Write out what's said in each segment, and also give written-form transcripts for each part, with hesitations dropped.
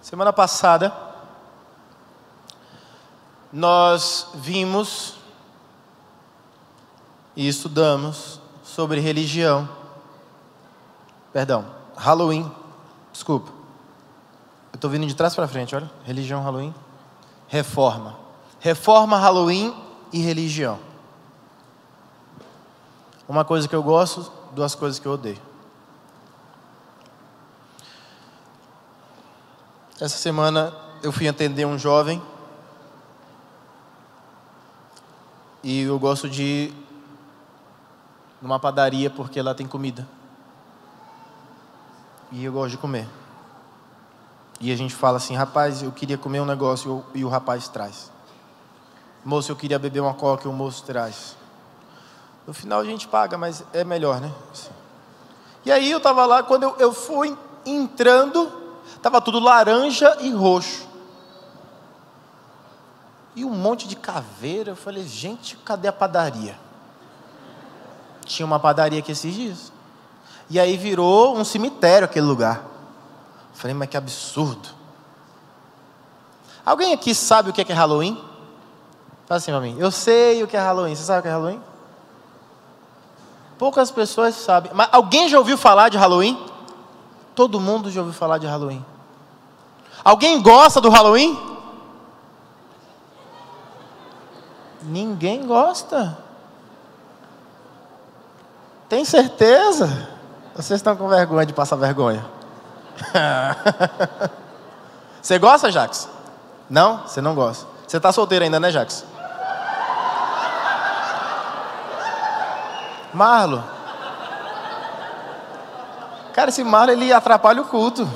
Semana passada, nós vimos e estudamos sobre religião. Perdão, Halloween. Desculpa. Eu estou vindo de trás para frente, olha. Religião, Halloween. Reforma. Reforma, Halloween e religião. Uma coisa que eu gosto, duas coisas que eu odeio. Essa semana eu fui atender um jovem e eu gosto de ir numa padaria porque lá tem comida. E eu gosto de comer. E a gente fala assim, rapaz, eu queria comer um negócio e o rapaz traz. Moço, eu queria beber uma coca e o moço traz. No final a gente paga, mas é melhor, né? E aí eu estava lá, quando eu fui entrando, estava tudo laranja e roxo. E um monte de caveira. Eu falei, gente, cadê a padaria? Tinha uma padaria aqui esses dias. E aí virou um cemitério aquele lugar. Eu falei, mas que absurdo. Alguém aqui sabe o que é Halloween? Fala assim pra mim. Eu sei o que é Halloween. Você sabe o que é Halloween? Poucas pessoas sabem. Mas alguém já ouviu falar de Halloween? Todo mundo já ouviu falar de Halloween. Alguém gosta do Halloween? Ninguém gosta. Tem certeza? Vocês estão com vergonha de passar vergonha? Você gosta, Jax? Não? Você não gosta. Você está solteiro ainda, né, Jax? Marlo. Cara, esse Marlo, ele atrapalha o culto.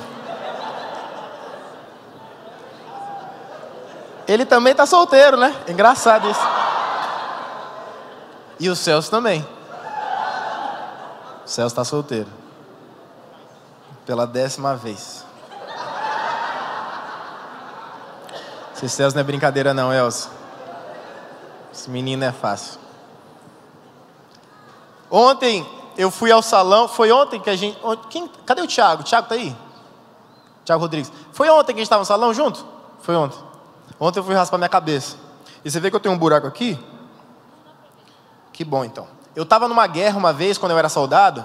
Ele também está solteiro, né? Engraçado isso. E o Celso também. O Celso está solteiro. Pela 10ª vez. Esse Celso não é brincadeira não, Elcio. Esse menino é fácil. Ontem eu fui ao salão. Foi ontem que a gente... Cadê o Thiago? O Thiago está aí? Thiago Rodrigues. Foi ontem que a gente estava no salão junto? Foi ontem. Ontem eu fui raspar minha cabeça. E você vê que eu tenho um buraco aqui? Que bom, então. Eu estava numa guerra uma vez, quando eu era soldado.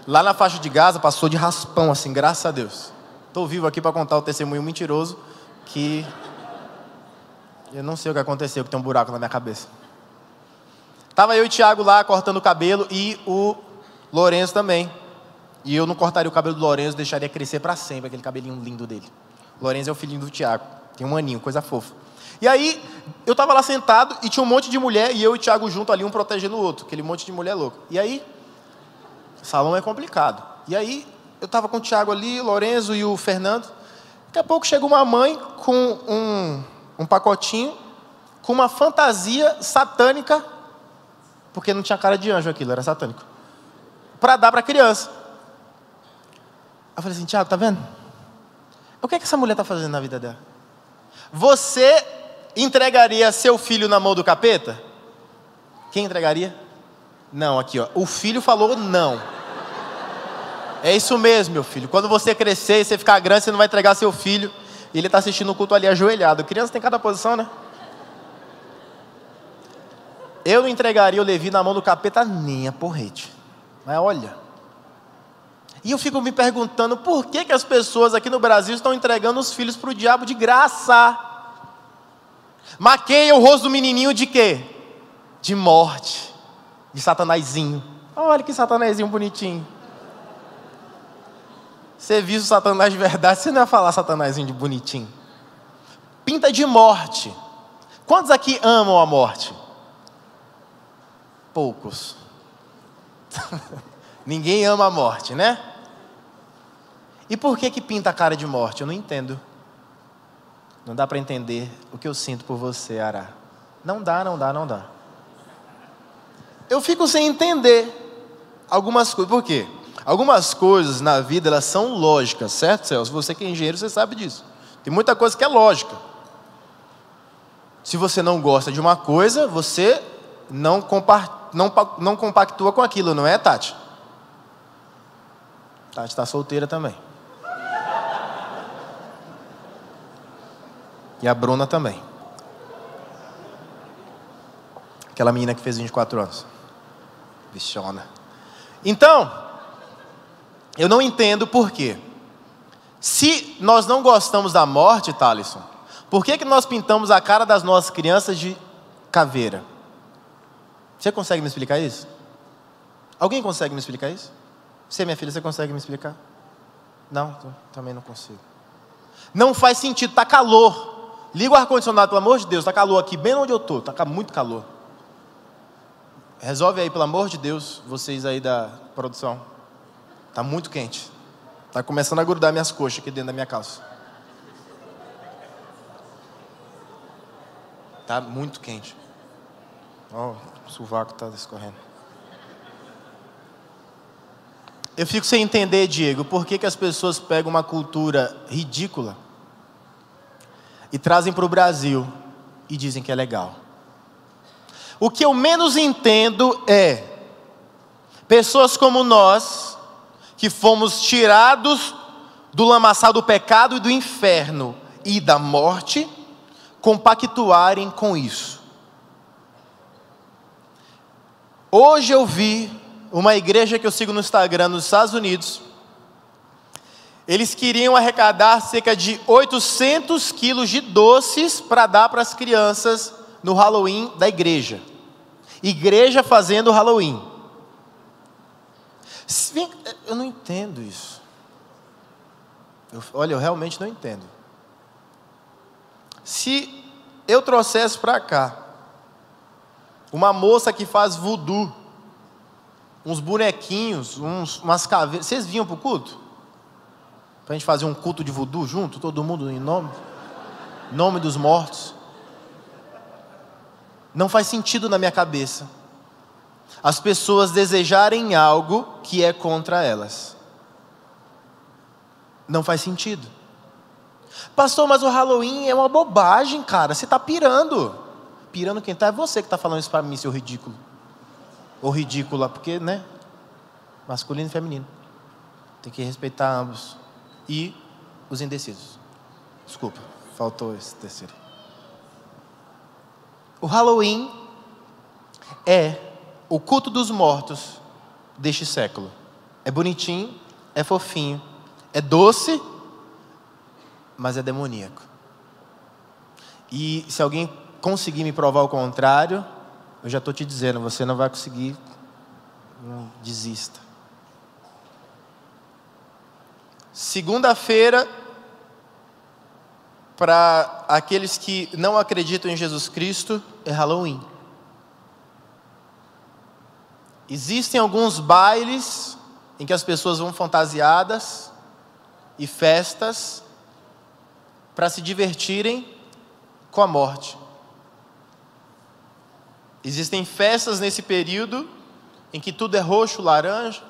Lá na faixa de Gaza, passou de raspão, assim, graças a Deus. Estou vivo aqui para contar o testemunho mentiroso. Que eu não sei o que aconteceu, que tem um buraco na minha cabeça. Estava eu e o Thiago lá, cortando o cabelo. E o Lourenço também. E eu não cortaria o cabelo do Lourenço, deixaria crescer para sempre, aquele cabelinho lindo dele. O Lourenço é o filhinho do Thiago. Tem um aninho, coisa fofa. E aí, eu estava lá sentado e tinha um monte de mulher e eu e o Thiago junto ali, um protegendo o outro. Aquele monte de mulher louca. E aí, salão é complicado. E aí, eu estava com o Thiago ali, o Lourenço e o Fernando. Daqui a pouco chega uma mãe com um pacotinho, com uma fantasia satânica, porque não tinha cara de anjo aquilo, era satânico, para dar para a criança. Eu falei assim, Thiago, tá vendo? O que é que essa mulher está fazendo na vida dela? Você entregaria seu filho na mão do capeta? Quem entregaria? Não, aqui ó. O filho falou não. É isso mesmo, meu filho. Quando você crescer e você ficar grande, você não vai entregar seu filho. E ele está assistindo o culto ali ajoelhado. Criança tem cada posição, né? Eu não entregaria o Levi na mão do capeta nem a porrete. Mas olha. E eu fico me perguntando por que as pessoas aqui no Brasil estão entregando os filhos para o diabo de graça. Maqueia o rosto do menininho de quê? De morte. De satanazinho. Olha que satanazinho bonitinho. Você viu o Satanás de verdade, você não ia falar satanazinho de bonitinho. Pinta de morte. Quantos aqui amam a morte? Poucos. Ninguém ama a morte, né? E por que pinta a cara de morte? Eu não entendo. Não dá para entender o que eu sinto por você, Ará. Não dá. Eu fico sem entender algumas coisas. Por quê? Algumas coisas na vida, elas são lógicas, certo, Celso? Você que é engenheiro, você sabe disso. Tem muita coisa que é lógica. Se você não gosta de uma coisa, você não compactua com aquilo, não é, Tati? Tati está solteira também. E a Bruna também. Aquela menina que fez 24 anos. Bichona. Então, eu não entendo por quê. Se nós não gostamos da morte, Thalisson, por que nós pintamos a cara das nossas crianças de caveira? Você consegue me explicar isso? Alguém consegue me explicar isso? Você, minha filha, você consegue me explicar? Não, também não consigo. Não faz sentido, está calor. Liga o ar-condicionado, pelo amor de Deus, está calor aqui, bem onde eu estou, está muito calor. Resolve aí, pelo amor de Deus, vocês aí da produção. Está muito quente. Está começando a grudar minhas coxas aqui dentro da minha calça. Está muito quente. Ó, o sovaco está escorrendo. Eu fico sem entender, Diego, por que as pessoas pegam uma cultura ridícula e trazem para o Brasil e dizem que é legal. O que eu menos entendo é pessoas como nós, que fomos tirados do lamaçal do pecado e do inferno e da morte, compactuarem com isso. Hoje eu vi uma igreja que eu sigo no Instagram nos Estados Unidos. Eles queriam arrecadar cerca de 800 quilos de doces para dar para as crianças no Halloween da igreja. Igreja fazendo Halloween. Eu não entendo isso. Olha, eu realmente não entendo. Se eu trouxesse para cá uma moça que faz voodoo, uns bonequinhos, umas caveiras, vocês vinham para o culto? Para a gente fazer um culto de voodoo junto, todo mundo em nome dos mortos. Não faz sentido na minha cabeça as pessoas desejarem algo que é contra elas. Não faz sentido. Pastor, mas o Halloween é uma bobagem, cara. Você está pirando. Pirando quem está? É você que está falando isso para mim, seu ridículo. Ou ridícula, porque, né? Masculino e feminino. Tem que respeitar ambos. E os indecisos. Desculpa, faltou esse terceiro. O Halloween é o culto dos mortos deste século. É bonitinho, é fofinho, é doce, mas é demoníaco. E se alguém conseguir me provar o contrário, eu já estou te dizendo, você não vai conseguir, não desista. Segunda-feira, para aqueles que não acreditam em Jesus Cristo, é Halloween. Existem alguns bailes em que as pessoas vão fantasiadas e festas para se divertirem com a morte. Existem festas nesse período em que tudo é roxo, laranja.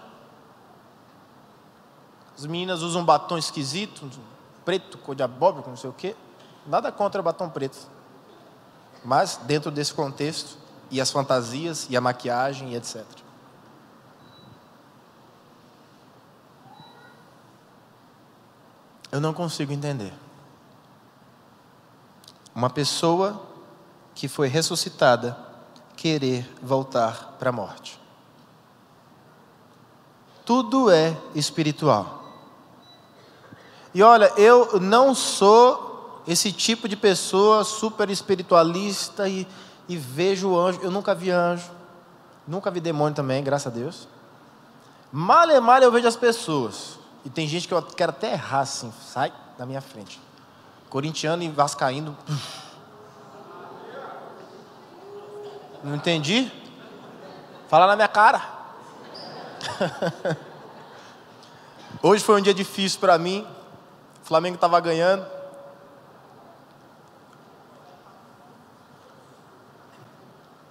As meninas usam batom esquisito, preto, cor de abóbora, não sei o quê. Nada contra batom preto. Mas dentro desse contexto, e as fantasias, e a maquiagem, e etc. Eu não consigo entender. Uma pessoa que foi ressuscitada querer voltar para a morte. Tudo é espiritual. E olha, eu não sou esse tipo de pessoa super espiritualista e vejo anjo. Eu nunca vi anjo. Nunca vi demônio também, graças a Deus. Mal eu vejo as pessoas. E tem gente que eu quero até errar assim. Sai da minha frente. Corintiano e vascaíno. Não entendi? Fala na minha cara. Hoje foi um dia difícil para mim. O Flamengo estava ganhando.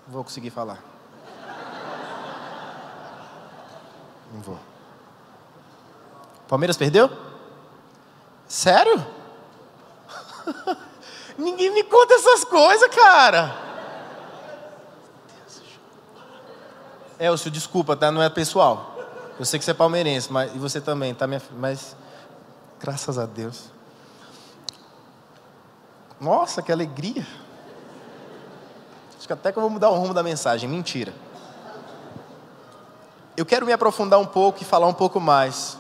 Não vou conseguir falar. Não vou. Palmeiras perdeu? Sério? Ninguém me conta essas coisas, cara. Elcio, desculpa, tá? Não é pessoal. Eu sei que você é palmeirense, mas e você também, tá? Mas graças a Deus. Nossa, que alegria. Acho que até que eu vou mudar o rumo da mensagem. Mentira. Eu quero me aprofundar um pouco e falar um pouco mais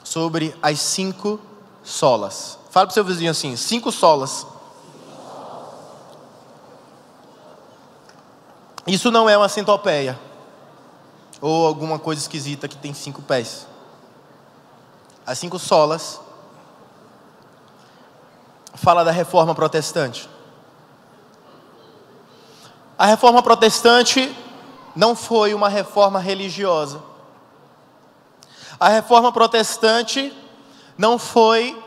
sobre as 5 solas. Fala para o seu vizinho assim, 5 solas. Isso não é uma centopeia ou alguma coisa esquisita que tem 5 pés. As 5 solas fala da reforma protestante. A reforma protestante não foi uma reforma religiosa. A reforma protestante não foi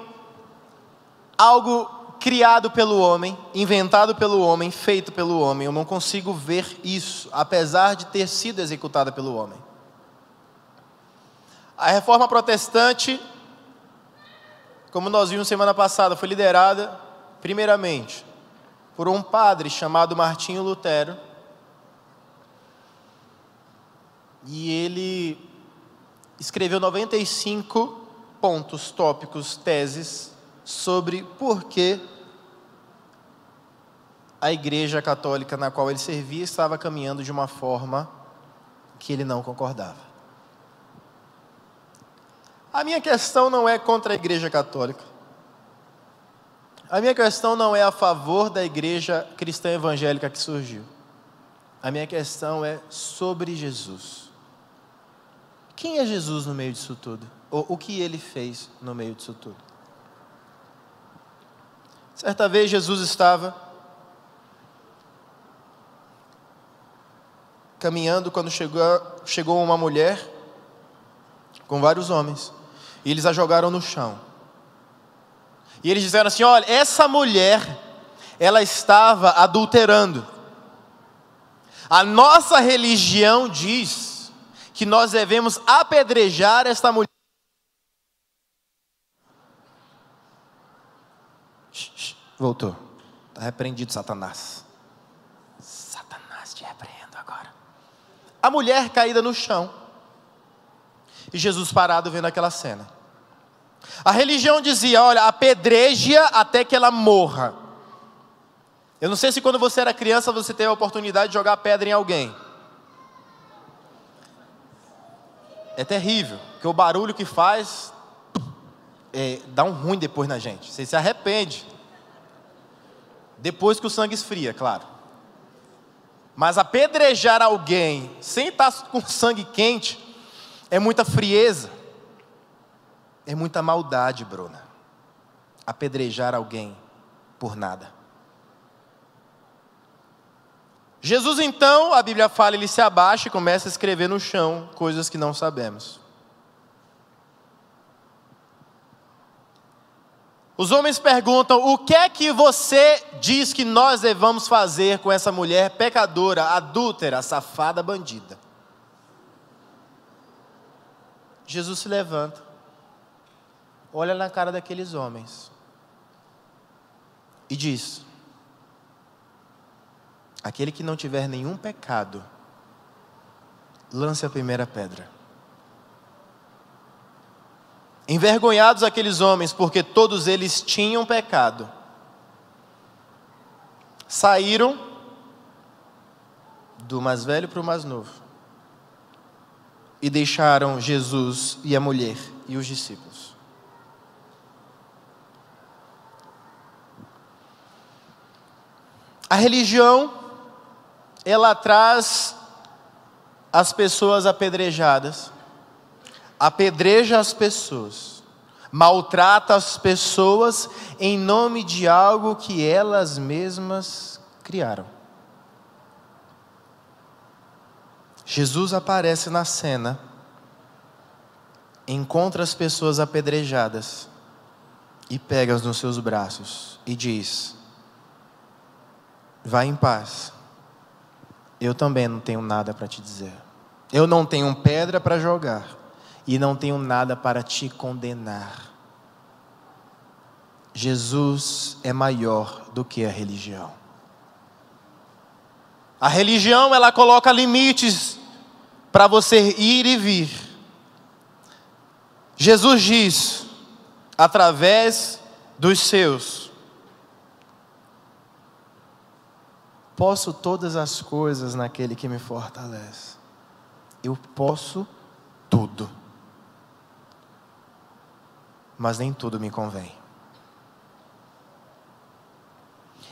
algo criado pelo homem, inventado pelo homem, feito pelo homem. Eu não consigo ver isso, apesar de ter sido executada pelo homem. A reforma protestante, como nós vimos semana passada, foi liderada, primeiramente, por um padre chamado Martinho Lutero. E ele escreveu 95 pontos, tópicos, teses, sobre por que a igreja católica na qual ele servia estava caminhando de uma forma que ele não concordava. A minha questão não é contra a igreja católica. A minha questão não é a favor da igreja cristã evangélica que surgiu. A minha questão é sobre Jesus. Quem é Jesus no meio disso tudo? Ou o que ele fez no meio disso tudo? Certa vez Jesus estava caminhando quando chegou uma mulher com vários homens. E eles a jogaram no chão. E eles disseram assim: olha, essa mulher, ela estava adulterando. A nossa religião diz que nós devemos apedrejar esta mulher. Voltou. Está repreendido, Satanás. Satanás, te repreendo agora. A mulher caída no chão. E Jesus parado vendo aquela cena. A religião dizia: olha, apedreja até que ela morra. Eu não sei se quando você era criança você teve a oportunidade de jogar pedra em alguém. É terrível, porque o barulho que faz dá um ruim depois na gente. Você se arrepende. Depois que o sangue esfria, claro. Mas apedrejar alguém sem estar com sangue quente é muita frieza. É muita maldade, Bruna. Apedrejar alguém por nada. Jesus então, a Bíblia fala, ele se abaixa e começa a escrever no chão coisas que não sabemos. Os homens perguntam: o que é que você diz que nós devamos fazer com essa mulher pecadora, adúltera, safada, bandida? Jesus se levanta, olha na cara daqueles homens e diz: aquele que não tiver nenhum pecado, lance a primeira pedra. Envergonhados aqueles homens, porque todos eles tinham pecado, saíram do mais velho para o mais novo e deixaram Jesus e a mulher e os discípulos. A religião, ela traz as pessoas apedrejadas, apedreja as pessoas, maltrata as pessoas em nome de algo que elas mesmas criaram. Jesus aparece na cena, encontra as pessoas apedrejadas e pega-as nos seus braços e diz: vá em paz, eu também não tenho nada para te dizer. Eu não tenho pedra para jogar e não tenho nada para te condenar. Jesus é maior do que a religião. A religião, ela coloca limites para você ir e vir. Jesus diz, através dos seus: posso todas as coisas naquele que me fortalece. Eu posso tudo. Mas nem tudo me convém.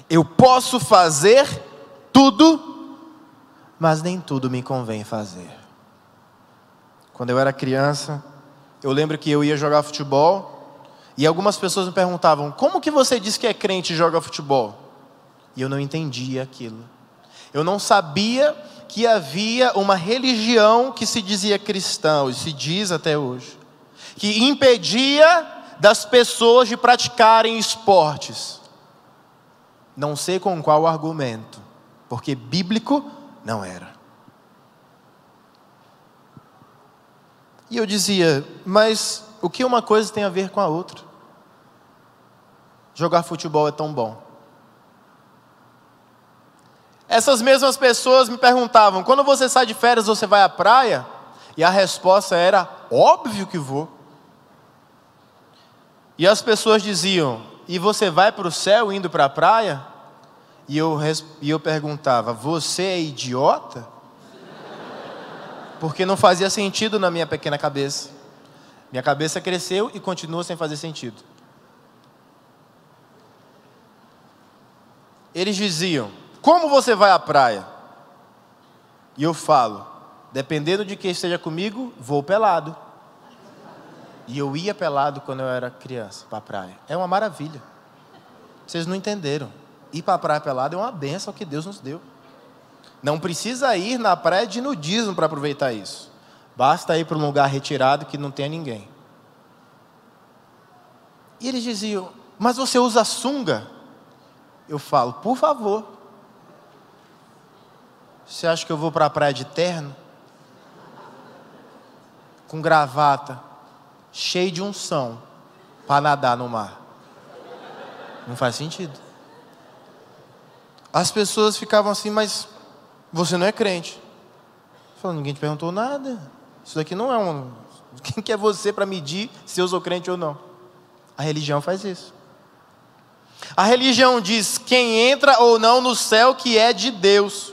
Eu posso fazer tudo, mas nem tudo me convém fazer. Quando eu era criança, eu lembro que eu ia jogar futebol e algumas pessoas me perguntavam: como que você diz que é crente e joga futebol? E eu não entendia aquilo. Eu não sabia que havia uma religião que se dizia cristã, e se diz até hoje, que impedia das pessoas de praticarem esportes. Não sei com qual argumento, porque bíblico não era. E eu dizia: mas o que uma coisa tem a ver com a outra? Jogar futebol é tão bom. Essas mesmas pessoas me perguntavam: quando você sai de férias, você vai à praia? E a resposta era: óbvio que vou. E as pessoas diziam: e você vai para o céu indo para a praia? E eu perguntava: você é idiota? Porque não fazia sentido na minha pequena cabeça. Minha cabeça cresceu e continua sem fazer sentido. Eles diziam: como você vai à praia? E eu falo: dependendo de quem esteja comigo, vou pelado. E eu ia pelado quando eu era criança para a praia. É uma maravilha. Vocês não entenderam. Ir para a praia pelado é uma bênção que Deus nos deu. Não precisa ir na praia de nudismo para aproveitar isso. Basta ir para um lugar retirado que não tenha ninguém. E eles diziam: mas você usa sunga? Eu falo: por favor. Você acha que eu vou para a praia de terno? Com gravata, cheio de unção, para nadar no mar? Não faz sentido. As pessoas ficavam assim: mas você não é crente. Eu falo: ninguém te perguntou nada. Isso daqui não é um... Quem que é você para medir se eu sou crente ou não? A religião faz isso. A religião diz quem entra ou não no céu que é de Deus.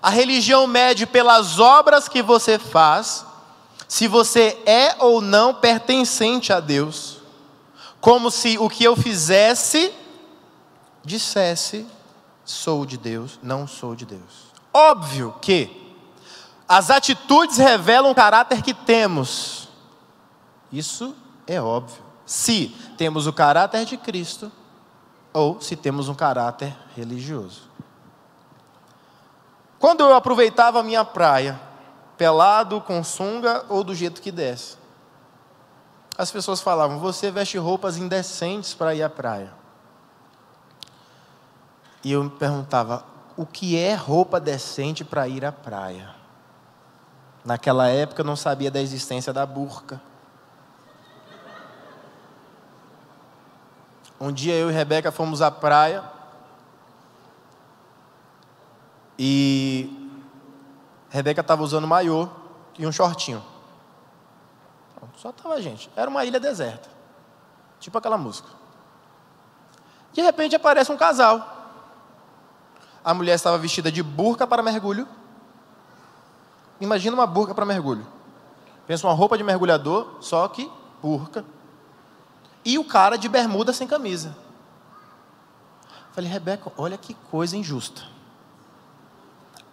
A religião mede pelas obras que você faz, se você é ou não pertencente a Deus. Como se o que eu fizesse dissesse: sou de Deus, não sou de Deus. Óbvio que as atitudes revelam o caráter que temos. Isso é óbvio. Se temos o caráter de Cristo ou se temos um caráter religioso. Quando eu aproveitava a minha praia, pelado, com sunga ou do jeito que desce, as pessoas falavam: você veste roupas indecentes para ir à praia. E eu me perguntava: o que é roupa decente para ir à praia? Naquela época eu não sabia da existência da burca. Um dia eu e Rebeca fomos à praia e Rebeca estava usando maiô e um shortinho. Só estava a gente. Era uma ilha deserta, tipo aquela música. De repente aparece um casal. A mulher estava vestida de burca para mergulho. Imagina uma burca para mergulho. Pensa uma roupa de mergulhador, só que burca. E o cara de bermuda sem camisa. Falei: Rebeca, olha que coisa injusta.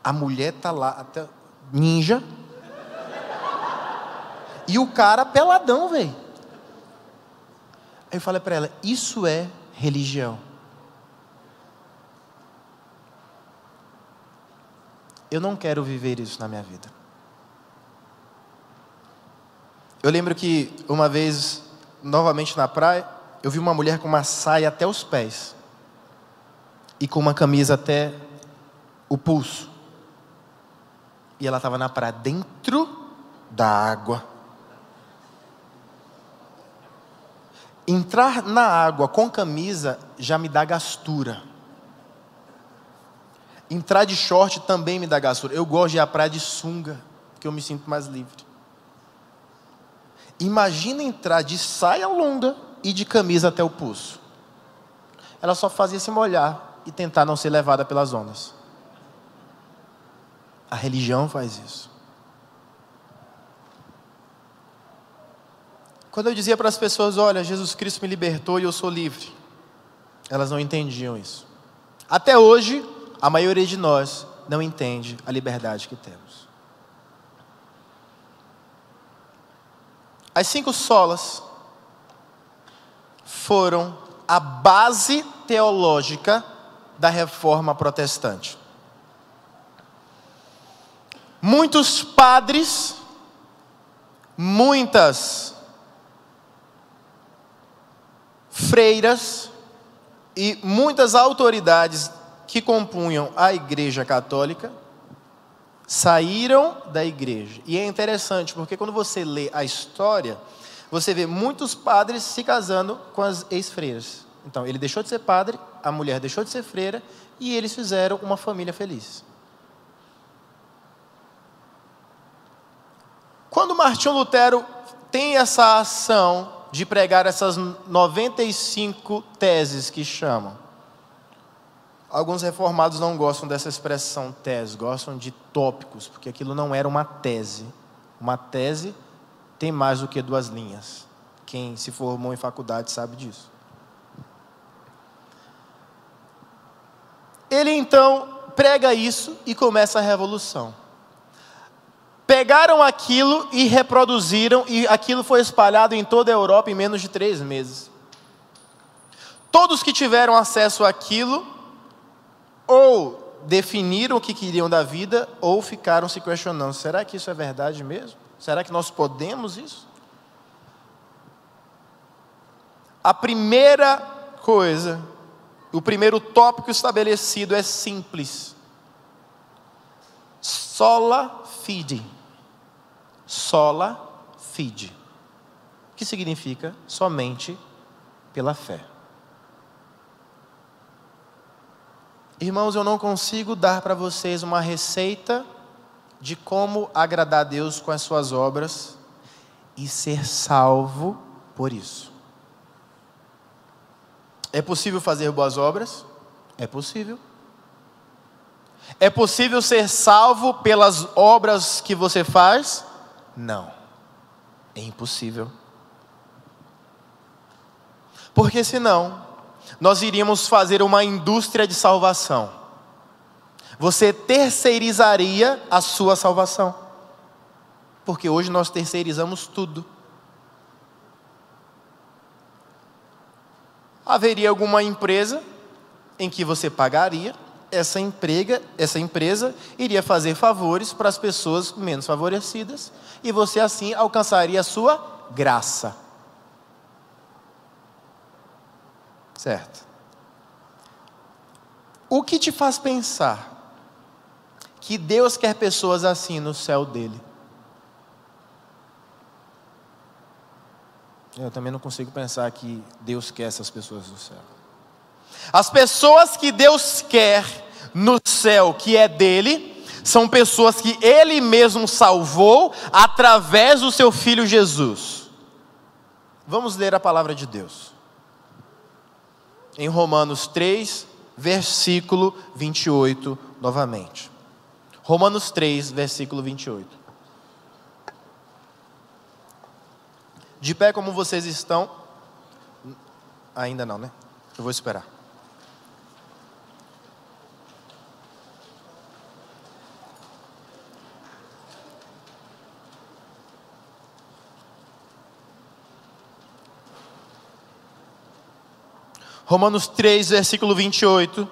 A mulher está lá, até ninja. E o cara peladão, velho. Aí eu falei para ela: isso é religião. Eu não quero viver isso na minha vida. Eu lembro que uma vez, novamente na praia, eu vi uma mulher com uma saia até os pés e com uma camisa até o pulso. E ela estava na praia, dentro da água. Entrar na água com camisa já me dá gastura. Entrar de short também me dá gastura. Eu gosto de ir à praia de sunga, porque eu me sinto mais livre. Imagina entrar de saia longa e de camisa até o pulso. ela só fazia se molhar e tentar não ser levada pelas ondas. A religião faz isso. Quando eu dizia para as pessoas, olha, Jesus Cristo me libertou e eu sou livre, elas não entendiam isso. Até hoje, a maioria de nós não entende a liberdade que temos. As 5 solas foram a base teológica da reforma protestante. Muitos padres, muitas freiras e muitas autoridades que compunham a Igreja Católica saíram da igreja. E é interessante, porque quando você lê a história, você vê muitos padres se casando com as ex-freiras. Então, ele deixou de ser padre, a mulher deixou de ser freira, e eles fizeram uma família feliz. Quando Martinho Lutero tem essa ação de pregar essas 95 teses que chamam, alguns reformados não gostam dessa expressão tese, gostam de tópicos, porque aquilo não era uma tese. Uma tese tem mais do que 2 linhas. Quem se formou em faculdade sabe disso. Ele então prega isso e começa a revolução. Pegaram aquilo e reproduziram, e aquilo foi espalhado em toda a Europa em menos de 3 meses. Todos que tiveram acesso àquilo, ou definiram o que queriam da vida, ou ficaram se questionando, será que isso é verdade mesmo? Será que nós podemos isso? A primeira coisa, o primeiro tópico estabelecido é simples. Sola fide. Sola fide. Que significa somente pela fé. Irmãos, eu não consigo dar para vocês uma receita de como agradar a Deus com as suas obras e ser salvo por isso. É possível fazer boas obras? É possível. É possível ser salvo pelas obras que você faz? Não. É impossível. Porque senão, nós iríamos fazer uma indústria de salvação. Você terceirizaria a sua salvação. Porque hoje nós terceirizamos tudo. Haveria alguma empresa em que você pagaria, essa empresa iria fazer favores para as pessoas menos favorecidas, e você assim alcançaria a sua graça. Certo? O que te faz pensar que Deus quer pessoas assim no céu dele? Eu também não consigo pensar que Deus quer essas pessoas no céu. As pessoas que Deus quer no céu, que é dele, são pessoas que Ele mesmo salvou através do seu Filho Jesus. Vamos ler a palavra de Deus. Em Romanos 3, versículo 28, novamente. Romanos 3, versículo 28. De pé como vocês estão? Ainda não, né? Eu vou esperar. Romanos 3, versículo 28.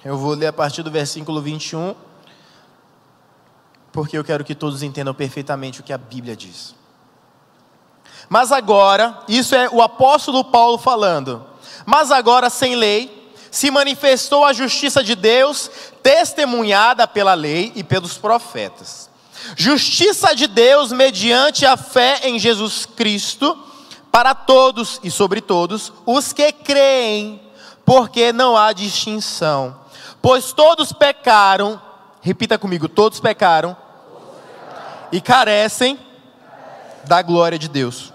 Eu vou ler a partir do versículo 21, porque eu quero que todos entendam perfeitamente o que a Bíblia diz. Mas agora, isso é o apóstolo Paulo falando, mas agora sem lei, se manifestou a justiça de Deus, testemunhada pela lei e pelos profetas. Justiça de Deus mediante a fé em Jesus Cristo, para todos e sobre todos os que creem, porque não há distinção. Pois todos pecaram, repita comigo, todos pecaram e carecem da glória de Deus.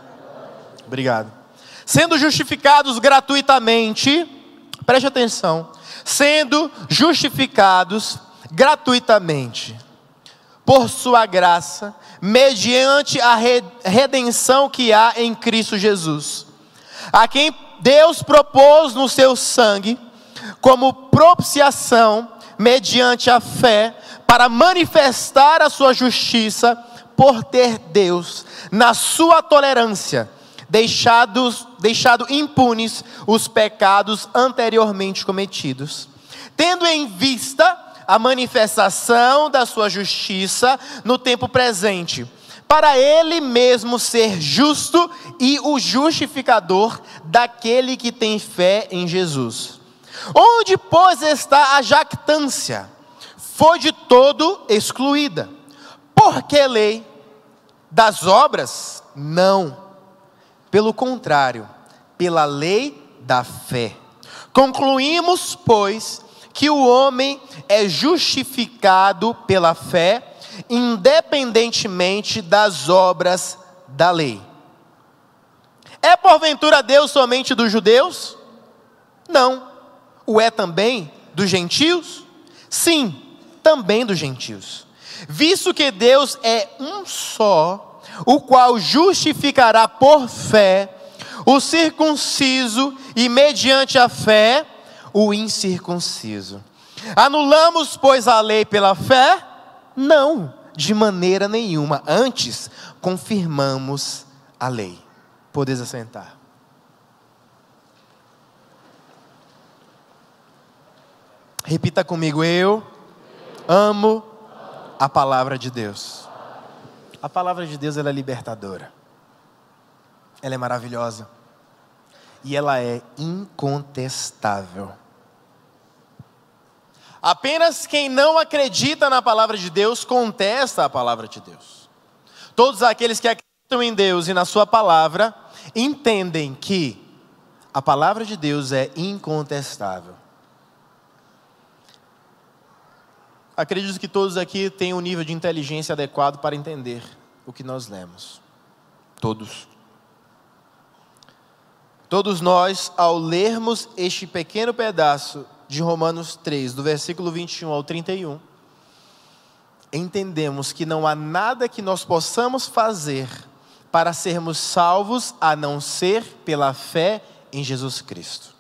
Obrigado. Sendo justificados gratuitamente, preste atenção, sendo justificados gratuitamente, por sua graça, mediante a redenção que há em Cristo Jesus, a quem Deus propôs no seu sangue, como propiciação, mediante a fé, para manifestar a sua justiça, por ter Deus, na sua tolerância, deixado impunes os pecados anteriormente cometidos, tendo em vista a manifestação da sua justiça no tempo presente, para ele mesmo ser justo e o justificador daquele que tem fé em Jesus. Onde, pois, está a jactância? Foi de todo excluída. Por que lei? Das obras? Não. Pelo contrário, pela lei da fé. Concluímos, pois, que o homem é justificado pela fé, independentemente das obras da lei. É porventura Deus somente dos judeus? Não. O é também dos gentios? Sim, também dos gentios. Visto que Deus é um só, o qual justificará por fé o circunciso e mediante a fé o incircunciso. Anulamos, pois, a lei pela fé? Não, de maneira nenhuma. Antes, confirmamos a lei. Podeis assentar. Repita comigo: eu amo a palavra de Deus. A palavra de Deus, ela é libertadora. Ela é maravilhosa. E ela é incontestável. Apenas quem não acredita na palavra de Deus contesta a palavra de Deus. Todos aqueles que acreditam em Deus e na sua palavra entendem que a palavra de Deus é incontestável. Acredito que todos aqui têm um nível de inteligência adequado para entender o que nós lemos. Todos. Todos nós, ao lermos este pequeno pedaço de Romanos 3, do versículo 21 ao 31, entendemos que não há nada que nós possamos fazer para sermos salvos, a não ser pela fé em Jesus Cristo.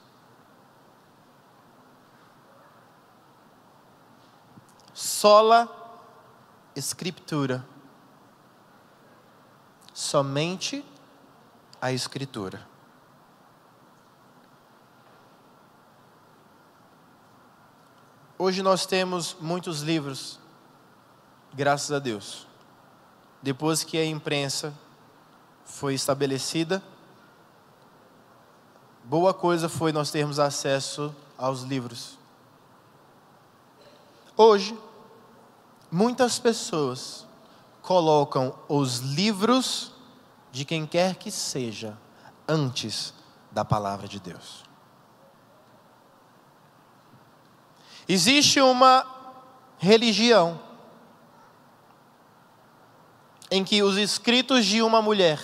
Sola Escritura. Somente a Escritura. Hoje nós temos muitos livros, graças a Deus. Depois que a imprensa foi estabelecida, boa coisa foi nós termos acesso aos livros. Hoje, muitas pessoas colocam os livros de quem quer que seja antes da palavra de Deus. Existe uma religião em que os escritos de uma mulher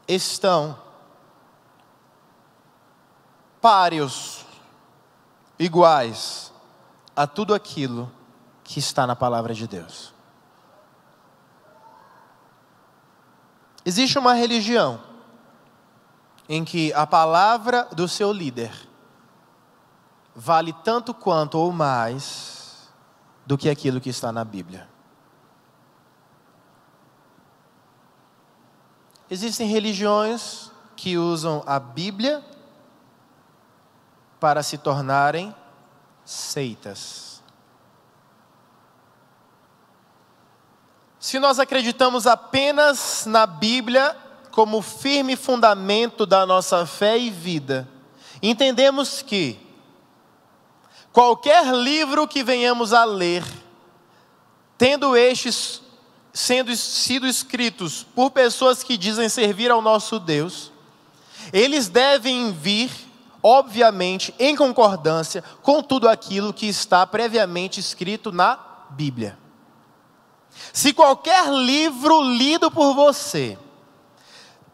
estão páreos, iguais a tudo aquilo que está na palavra de Deus. Existe uma religião em que a palavra do seu líder vale tanto quanto ou mais do que aquilo que está na Bíblia. Existem religiões que usam a Bíblia para se tornarem seitas. Se nós acreditamos apenas na Bíblia como firme fundamento da nossa fé e vida, entendemos que qualquer livro que venhamos a ler, tendo estes sido escritos por pessoas que dizem servir ao nosso Deus, eles devem vir, obviamente, em concordância com tudo aquilo que está previamente escrito na Bíblia. Se qualquer livro lido por você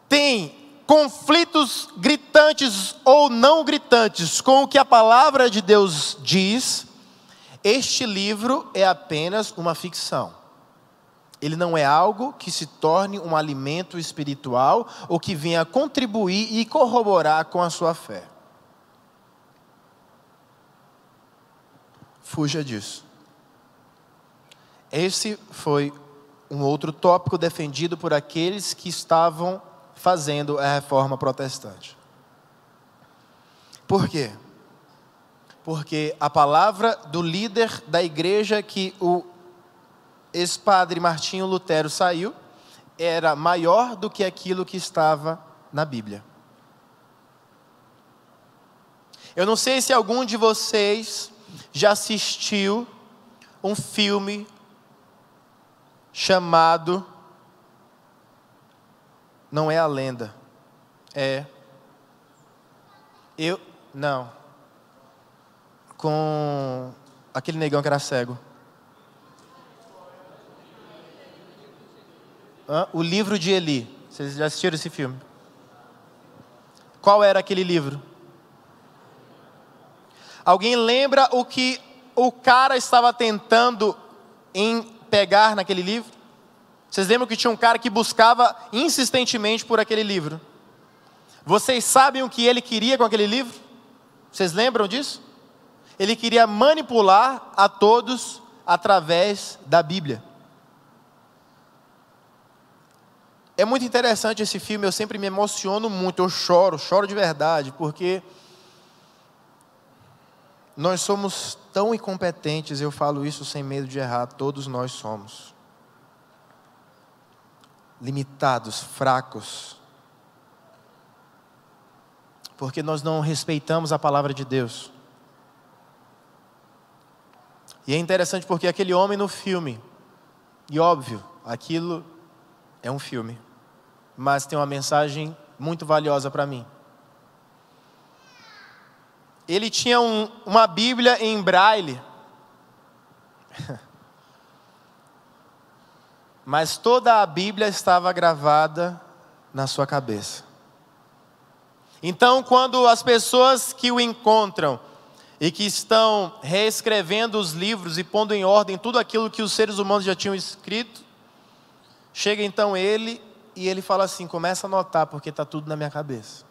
tem conflitos gritantes ou não gritantes com o que a palavra de Deus diz, este livro é apenas uma ficção. Ele não é algo que se torne um alimento espiritual ou que venha contribuir e corroborar com a sua fé. Fuja disso. Esse foi um outro tópico defendido por aqueles que estavam fazendo a reforma protestante. Por quê? Porque a palavra do líder da igreja que o ex-padre Martinho Lutero saiu era maior do que aquilo que estava na Bíblia. Eu não sei se algum de vocês já assistiu um filme chamado, não é A Lenda, não, com aquele negão que era cego. O Livro de Eli. Vocês já assistiram esse filme? Qual era aquele livro? Alguém lembra o que o cara estava tentando pegar naquele livro? Vocês lembram que tinha um cara que buscava insistentemente por aquele livro? Vocês sabem o que ele queria com aquele livro? Vocês lembram disso? Ele queria manipular a todos através da Bíblia. É muito interessante esse filme, eu sempre me emociono muito, eu choro de verdade, porque nós somos tão incompetentes, eu falo isso sem medo de errar, todos nós somos. Limitados, fracos. Porque nós não respeitamos a palavra de Deus. E é interessante porque aquele homem no filme, e óbvio, aquilo é um filme, mas tem uma mensagem muito valiosa para mim. Ele tinha uma Bíblia em braille, mas toda a Bíblia estava gravada na sua cabeça. Então, quando as pessoas que o encontram e que estão reescrevendo os livros e pondo em ordem tudo aquilo que os seres humanos já tinham escrito, chega então ele e ele fala assim, começa a anotar porque está tudo na minha cabeça.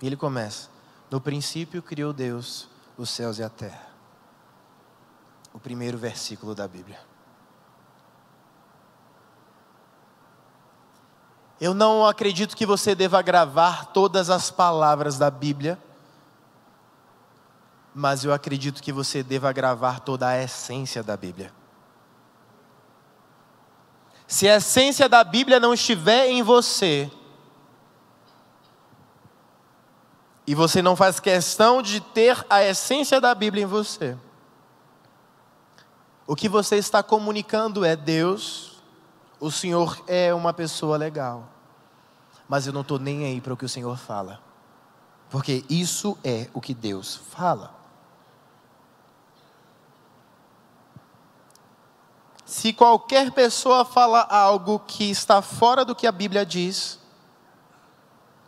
E ele começa: no princípio criou Deus os céus e a terra. O primeiro versículo da Bíblia. Eu não acredito que você deva gravar todas as palavras da Bíblia, mas eu acredito que você deva gravar toda a essência da Bíblia. Se a essência da Bíblia não estiver em você, e você não faz questão de ter a essência da Bíblia em você, o que você está comunicando é: Deus, o Senhor é uma pessoa legal, mas eu não estou nem aí para o que o Senhor fala, porque isso é o que Deus fala. Se qualquer pessoa fala algo que está fora do que a Bíblia diz,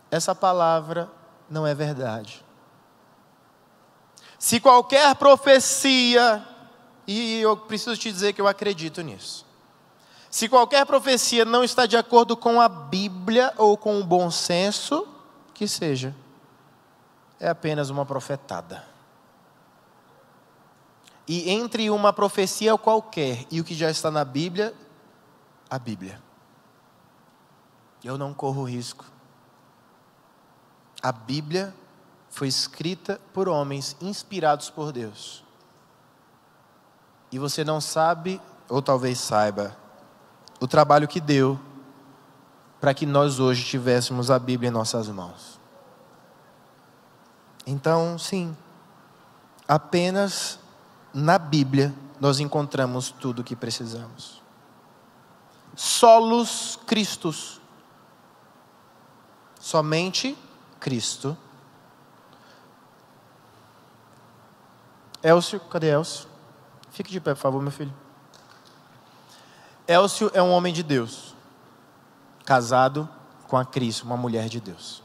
essa palavra não é verdade. Se qualquer profecia, e eu preciso te dizer que eu acredito nisso, se qualquer profecia não está de acordo com a Bíblia ou com o bom senso, que seja, é apenas uma profetada. E entre uma profecia qualquer e o que já está na Bíblia, a Bíblia. Eu não corro risco. A Bíblia foi escrita por homens inspirados por Deus. E você não sabe, ou talvez saiba, o trabalho que deu para que nós hoje tivéssemos a Bíblia em nossas mãos. Então, sim, apenas na Bíblia nós encontramos tudo o que precisamos. Solos Christus. Somente Cristo. Elcio, cadê Elcio? Fique de pé, por favor, meu filho. Elcio é um homem de Deus, casado com a Cris, uma mulher de Deus.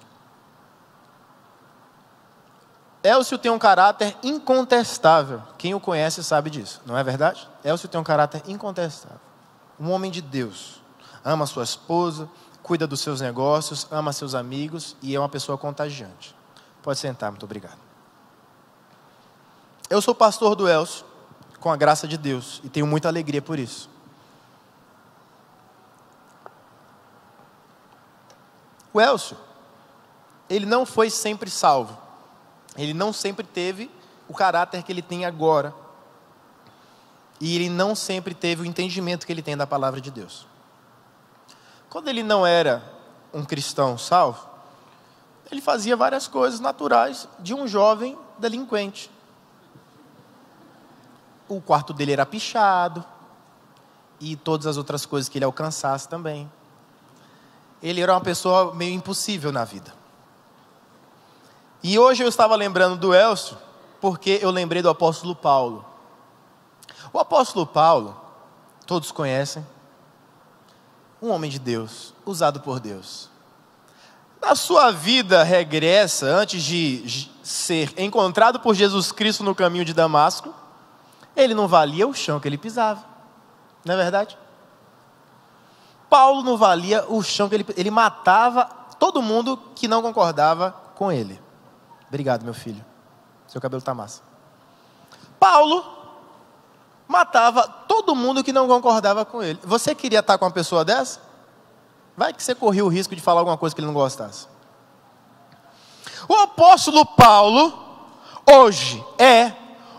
Elcio tem um caráter incontestável. Quem o conhece sabe disso, não é verdade? Elcio tem um caráter incontestável. Um homem de Deus. Ama sua esposa, cuida dos seus negócios, ama seus amigos e é uma pessoa contagiante. Pode sentar, muito obrigado. Eu sou pastor do Elcio, com a graça de Deus, e tenho muita alegria por isso. O Elcio, ele não foi sempre salvo. Ele não sempre teve o caráter que ele tem agora. E ele não sempre teve o entendimento que ele tem da palavra de Deus. Quando ele não era um cristão salvo, ele fazia várias coisas naturais de um jovem delinquente. O quarto dele era pichado, e todas as outras coisas que ele alcançasse também. Ele era uma pessoa meio impossível na vida. E hoje eu estava lembrando do Elcio, porque eu lembrei do apóstolo Paulo. O apóstolo Paulo, todos conhecem, um homem de Deus, usado por Deus. Na sua vida regressa, antes de ser encontrado por Jesus Cristo no caminho de Damasco, ele não valia o chão que ele pisava, não é verdade? Paulo não valia o chão que ele matava todo mundo que não concordava com ele. Obrigado, meu filho, seu cabelo está massa. Paulo matava todo mundo que não concordava com ele. Você queria estar com uma pessoa dessa? Vai que você corria o risco de falar alguma coisa que ele não gostasse. O apóstolo Paulo, hoje, é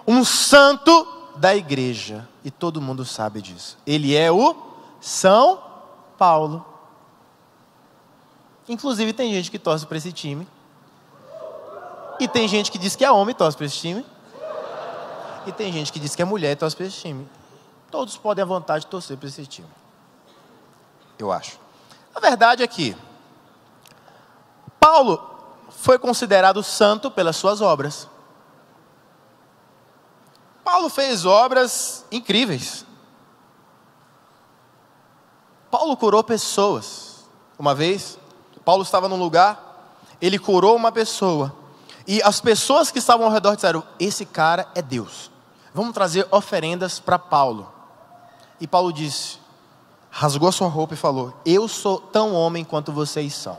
um santo da igreja. E todo mundo sabe disso. Ele é o São Paulo. Inclusive tem gente que torce para esse time. E tem gente que diz que é homem e torce para esse time. E tem gente que diz que é mulher e torce para esse time. Todos podem à vontade torcer para esse time. Eu acho. A verdade é que Paulo foi considerado santo pelas suas obras. Paulo fez obras incríveis. Paulo curou pessoas. Uma vez, Paulo estava num lugar, ele curou uma pessoa. E as pessoas que estavam ao redor disseram: esse cara é Deus. Vamos trazer oferendas para Paulo. E Paulo disse, rasgou a sua roupa e falou: eu sou tão homem quanto vocês são.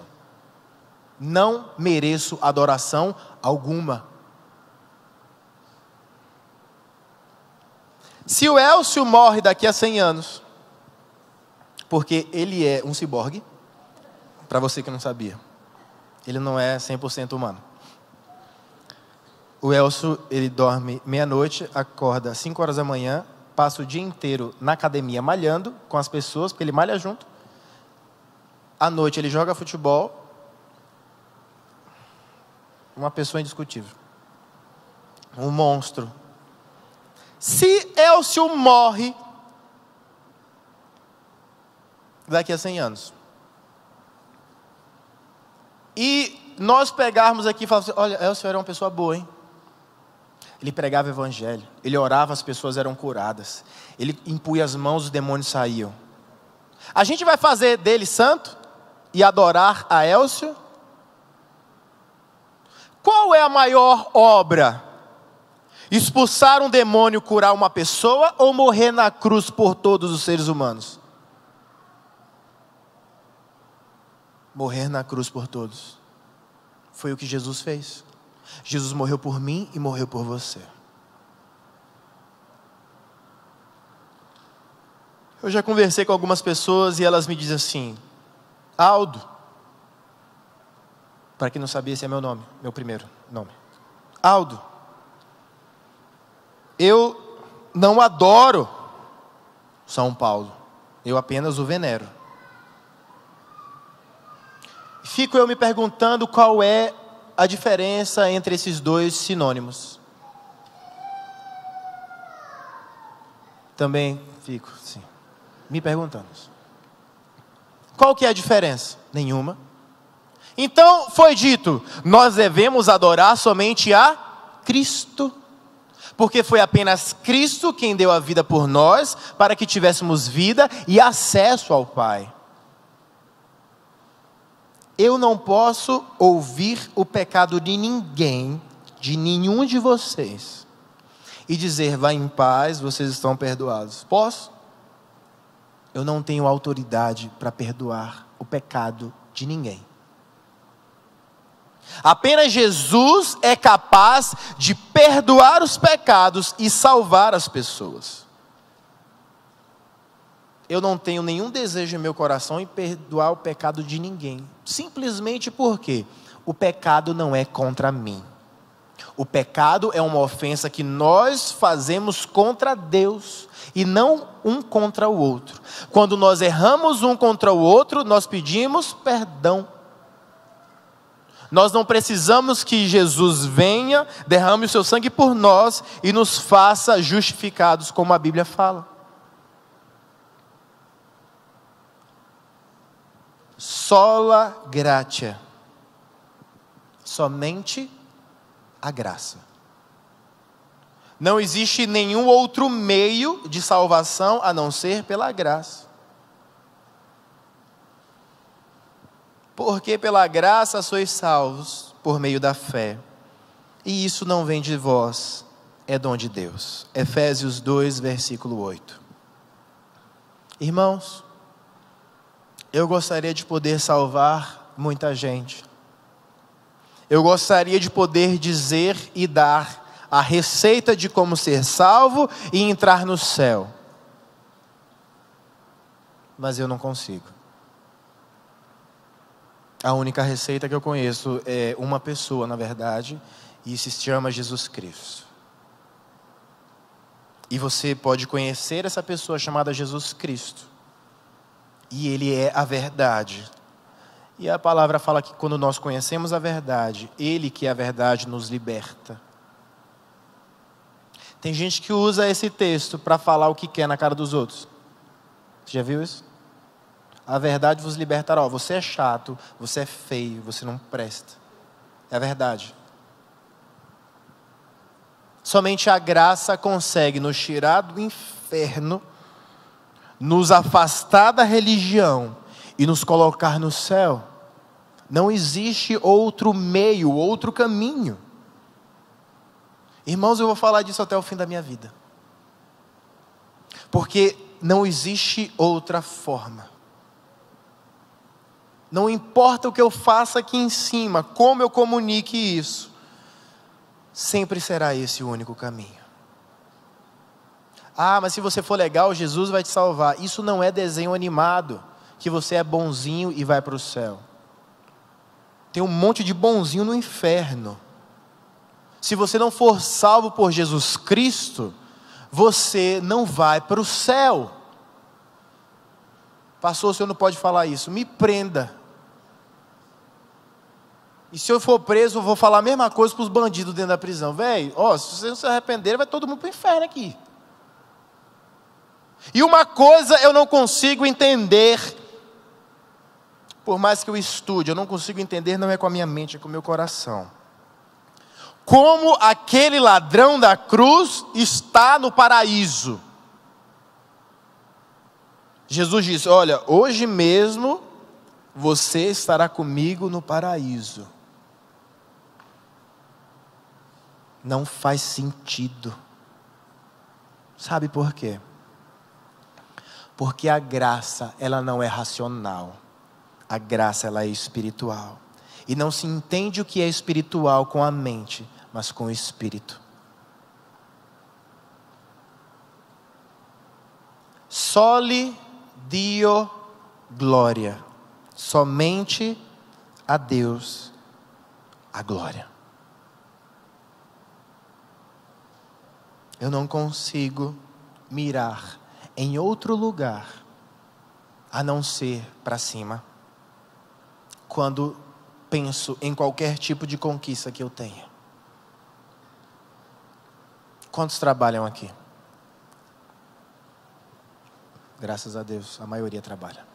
Não mereço adoração alguma. Se o Elcio morre daqui a 100 anos, porque ele é um ciborgue, para você que não sabia, ele não é 100% humano. O Elcio, ele dorme meia-noite, acorda às 5 horas da manhã, passa o dia inteiro na academia malhando com as pessoas, porque ele malha junto. À noite ele joga futebol. Uma pessoa indiscutível. Um monstro. Se Elcio morre daqui a 100 anos, e nós pegarmos aqui e falarmos assim: olha, Elcio era uma pessoa boa, hein? Ele pregava o evangelho, ele orava, as pessoas eram curadas, ele impunha as mãos, os demônios saíam. A gente vai fazer dele santo e adorar a Elcio? Qual é a maior obra? Expulsar um demônio, curar uma pessoa, ou morrer na cruz por todos os seres humanos? Morrer na cruz por todos. Foi o que Jesus fez. Jesus morreu por mim e morreu por você. Eu já conversei com algumas pessoas e elas me dizem assim: Aldo, para quem não sabia, esse é meu nome, meu primeiro nome. Aldo, eu não adoro São Paulo, eu apenas o venero. Fico eu me perguntando qual é a diferença entre esses dois sinônimos. Também fico, sim, me perguntando. Qual que é a diferença? Nenhuma. Então foi dito, nós devemos adorar somente a Cristo. Porque foi apenas Cristo quem deu a vida por nós, para que tivéssemos vida e acesso ao Pai. Eu não posso ouvir o pecado de ninguém, de nenhum de vocês, e dizer: vá em paz, vocês estão perdoados. Posso? Eu não tenho autoridade para perdoar o pecado de ninguém. Apenas Jesus é capaz de perdoar os pecados e salvar as pessoas. Eu não tenho nenhum desejo em meu coração em perdoar o pecado de ninguém. Simplesmente porque o pecado não é contra mim. O pecado é uma ofensa que nós fazemos contra Deus e não um contra o outro. Quando nós erramos um contra o outro, nós pedimos perdão. Nós não precisamos que Jesus venha, derrame o seu sangue por nós e nos faça justificados, como a Bíblia fala. Sola gratia. Somente a graça. Não existe nenhum outro meio de salvação a não ser pela graça. Porque pela graça sois salvos por meio da fé. E isso não vem de vós, é dom de Deus. Efésios 2, versículo 8. Irmãos, eu gostaria de poder salvar muita gente. Eu gostaria de poder dizer e dar a receita de como ser salvo e entrar no céu. Mas eu não consigo. A única receita que eu conheço é uma pessoa, na verdade, e se chama Jesus Cristo. E você pode conhecer essa pessoa chamada Jesus Cristo. E Ele é a verdade. E a palavra fala que quando nós conhecemos a verdade, Ele que é a verdade nos liberta. Tem gente que usa esse texto para falar o que quer na cara dos outros. Você já viu isso? A verdade vos libertará. Ó, você é chato, você é feio, você não presta. É a verdade. Somente a graça consegue nos tirar do inferno, nos afastar da religião e nos colocar no céu. Não existe outro meio, outro caminho. Irmãos, eu vou falar disso até o fim da minha vida. Porque não existe outra forma. Não importa o que eu faça aqui em cima, como eu comunique isso, sempre será esse o único caminho. Ah, mas se você for legal, Jesus vai te salvar. Isso não é desenho animado, que você é bonzinho e vai para o céu. Tem um monte de bonzinho no inferno. Se você não for salvo por Jesus Cristo, você não vai para o céu. Pastor, o senhor não pode falar isso. Me prenda. E se eu for preso, eu vou falar a mesma coisa para os bandidos dentro da prisão. Velho, se vocês não se arrependerem, vai todo mundo para o inferno aqui. E uma coisa eu não consigo entender, por mais que eu estude, eu não consigo entender, não é com a minha mente, é com o meu coração. Como aquele ladrão da cruz está no paraíso. Jesus disse: olha, hoje mesmo você estará comigo no paraíso. Não faz sentido. Sabe por quê? Porque a graça, ela não é racional. A graça, ela é espiritual. E não se entende o que é espiritual com a mente, mas com o espírito. Soli Dio glória. Somente a Deus a glória. Eu não consigo mirar em outro lugar a não ser para cima, quando penso em qualquer tipo de conquista que eu tenha. Quantos trabalham aqui? Graças a Deus, a maioria trabalha.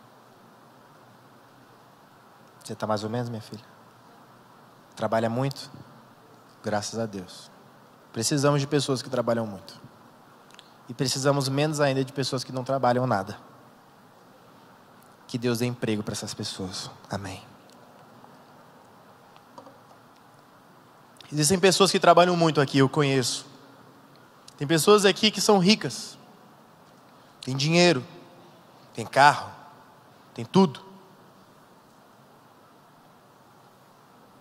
Você está mais ou menos, minha filha? Trabalha muito? Graças a Deus. Precisamos de pessoas que trabalham muito. E precisamos menos ainda de pessoas que não trabalham nada. Que Deus dê emprego para essas pessoas. Amém. Existem pessoas que trabalham muito aqui, eu conheço. Tem pessoas aqui que são ricas. Tem dinheiro. Tem carro. Tem tudo.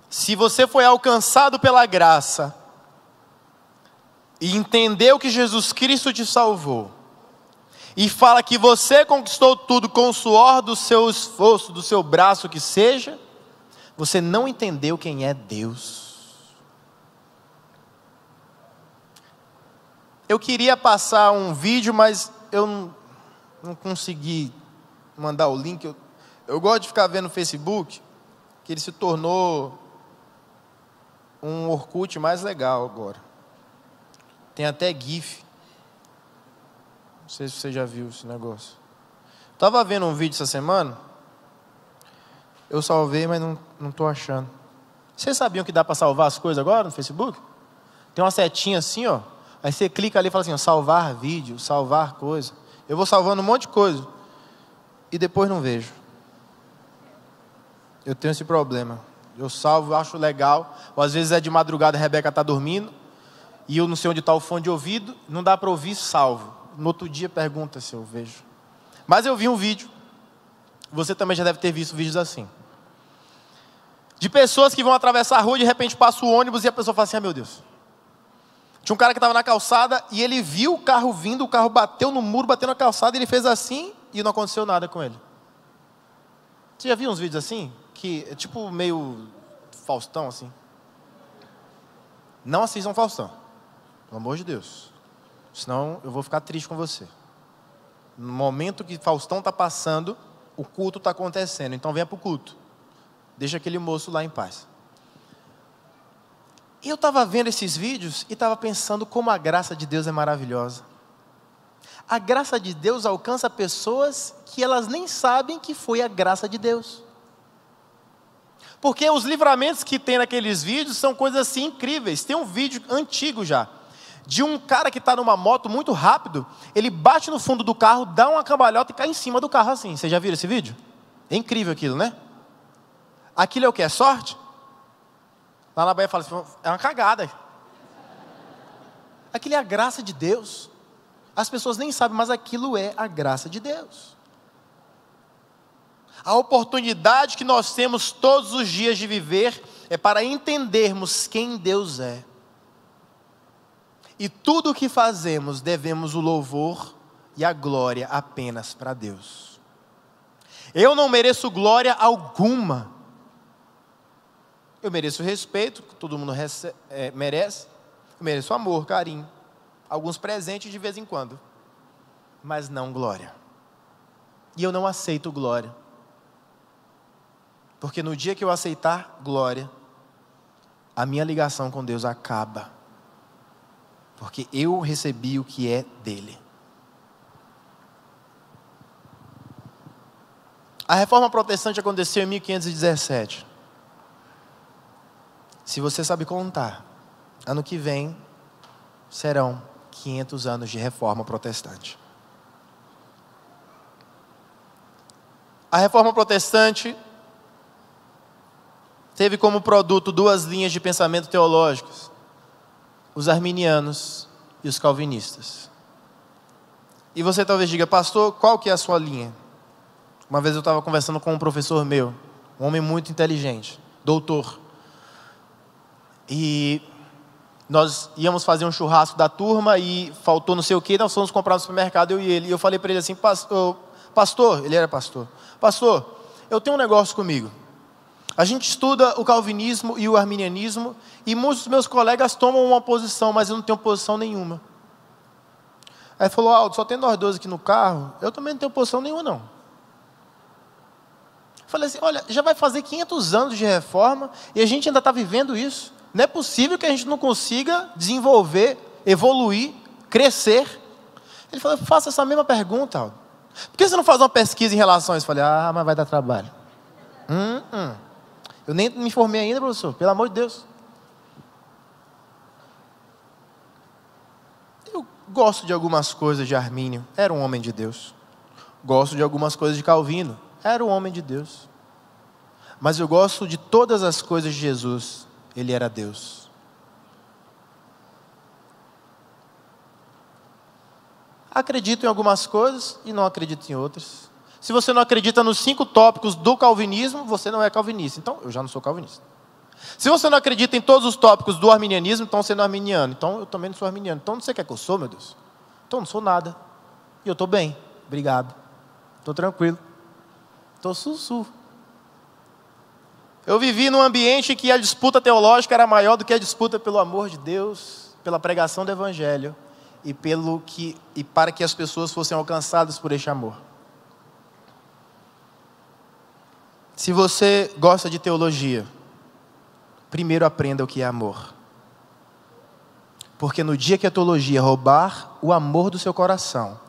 Se você foi alcançado pela graça e entendeu que Jesus Cristo te salvou, e fala que você conquistou tudo com o suor do seu esforço, do seu braço que seja, você não entendeu quem é Deus. Eu queria passar um vídeo, mas eu não consegui mandar o link. Eu gosto de ficar vendo no Facebook, que ele se tornou um Orkut mais legal agora. Tem até GIF. Não sei se você já viu esse negócio. Estava vendo um vídeo essa semana. Eu salvei, mas não estou achando. Vocês sabiam que dá para salvar as coisas agora no Facebook? Tem uma setinha assim, ó. Aí você clica ali e fala assim, ó, salvar vídeo, salvar coisa. Eu vou salvando um monte de coisa. E depois não vejo. Eu tenho esse problema. Eu salvo, acho legal. Ou às vezes é de madrugada, a Rebeca está dormindo. E eu não sei onde está o fone de ouvido. Não dá para ouvir, salvo. No outro dia pergunta se eu vejo. Mas eu vi um vídeo. Você também já deve ter visto vídeos assim. De pessoas que vão atravessar a rua e de repente passa o ônibus e a pessoa fala assim, ah, meu Deus. Tinha um cara que estava na calçada e ele viu o carro vindo, o carro bateu no muro, bateu na calçada, e ele fez assim e não aconteceu nada com ele. Você já viu uns vídeos assim? Que é tipo meio Faustão assim. Não assistam Faustão, pelo amor de Deus. Senão eu vou ficar triste com você. No momento que Faustão está passando, o culto está acontecendo. Então venha para o culto. Deixa aquele moço lá em paz. E eu estava vendo esses vídeos e estava pensando como a graça de Deus é maravilhosa. A graça de Deus alcança pessoas que elas nem sabem que foi a graça de Deus. Porque os livramentos que tem naqueles vídeos são coisas assim incríveis. Tem um vídeo antigo já, de um cara que está numa moto muito rápido, ele bate no fundo do carro, dá uma cambalhota e cai em cima do carro assim. Vocês já viram esse vídeo? É incrível aquilo, né? Aquilo é o que? É sorte? Lá na Bahia fala assim, é uma cagada. Aquilo é a graça de Deus. As pessoas nem sabem, mas aquilo é a graça de Deus. A oportunidade que nós temos todos os dias de viver é para entendermos quem Deus é. E tudo o que fazemos devemos o louvor e a glória apenas para Deus. Eu não mereço glória alguma. Eu mereço respeito, que todo mundo merece. Eu mereço amor, carinho, alguns presentes de vez em quando. Mas não glória. E eu não aceito glória. Porque no dia que eu aceitar glória, a minha ligação com Deus acaba. Porque eu recebi o que é dele. A reforma protestante aconteceu em 1517. Se você sabe contar, ano que vem serão 500 anos de reforma protestante. A reforma protestante teve como produto duas linhas de pensamento teológicos: os arminianos e os calvinistas. E você talvez diga, pastor, qual que é a sua linha? Uma vez eu estava conversando com um professor meu, um homem muito inteligente, doutor. E nós íamos fazer um churrasco da turma e faltou não sei o que, nós fomos comprar no supermercado, eu e ele. E eu falei para ele assim, pastor, ele era pastor, eu tenho um negócio comigo. A gente estuda o calvinismo e o arminianismo e muitos dos meus colegas tomam uma posição, mas eu não tenho posição nenhuma. Aí ele falou, Aldo, só tem nós dois aqui no carro, eu também não tenho posição nenhuma não. Eu falei assim, olha, já vai fazer 500 anos de reforma e a gente ainda está vivendo isso. Não é possível que a gente não consiga desenvolver, evoluir, crescer. Ele falou, faça essa mesma pergunta, Aldo. Por que você não faz uma pesquisa em relação a isso? Eu falei, mas vai dar trabalho. Eu nem me formei ainda, professor, pelo amor de Deus. gosto de algumas coisas de Armínio, era um homem de Deus. Gosto de algumas coisas de Calvino, era um homem de Deus. Mas eu gosto de todas as coisas de Jesus, ele era Deus. Acredito em algumas coisas e não acredito em outras. Se você não acredita nos 5 tópicos do calvinismo, você não é calvinista. Então, eu já não sou calvinista. Se você não acredita em todos os tópicos do arminianismo, então você não é arminiano. Então, eu também não sou arminiano. Então, não sei o que é que eu sou, meu Deus. Então, eu não sou nada. E eu estou bem. Obrigado. Estou tranquilo. Estou sussu. Eu vivi num ambiente que a disputa teológica era maior do que a disputa pelo amor de Deus, pela pregação do Evangelho e para que as pessoas fossem alcançadas por este amor. Se você gosta de teologia, primeiro aprenda o que é amor. Porque no dia que a teologia roubar o amor do seu coração,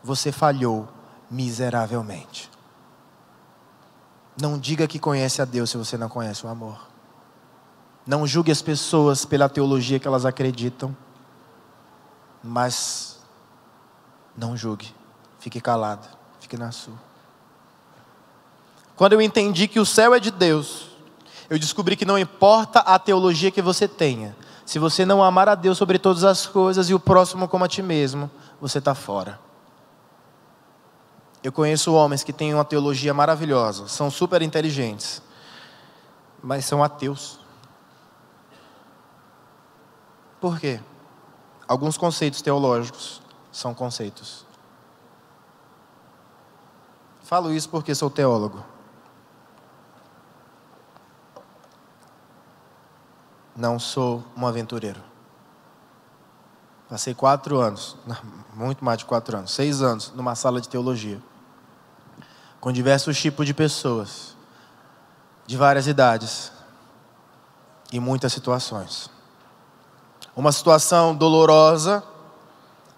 você falhou miseravelmente. Não diga que conhece a Deus se você não conhece o amor. Não julgue as pessoas pela teologia que elas acreditam, mas não julgue. Fique calado, fique na sua. Quando eu entendi que o céu é de Deus, eu descobri que não importa a teologia que você tenha, se você não amar a Deus sobre todas as coisas e o próximo como a ti mesmo, você está fora. Eu conheço homens que têm uma teologia maravilhosa, são super inteligentes, mas são ateus. Por quê? Alguns conceitos teológicos são conceitos. Falo isso porque sou teólogo. Não sou um aventureiro. Passei 4 anos, muito mais de 4 anos, 6 anos, numa sala de teologia, com diversos tipos de pessoas, de várias idades, e muitas situações. Uma situação dolorosa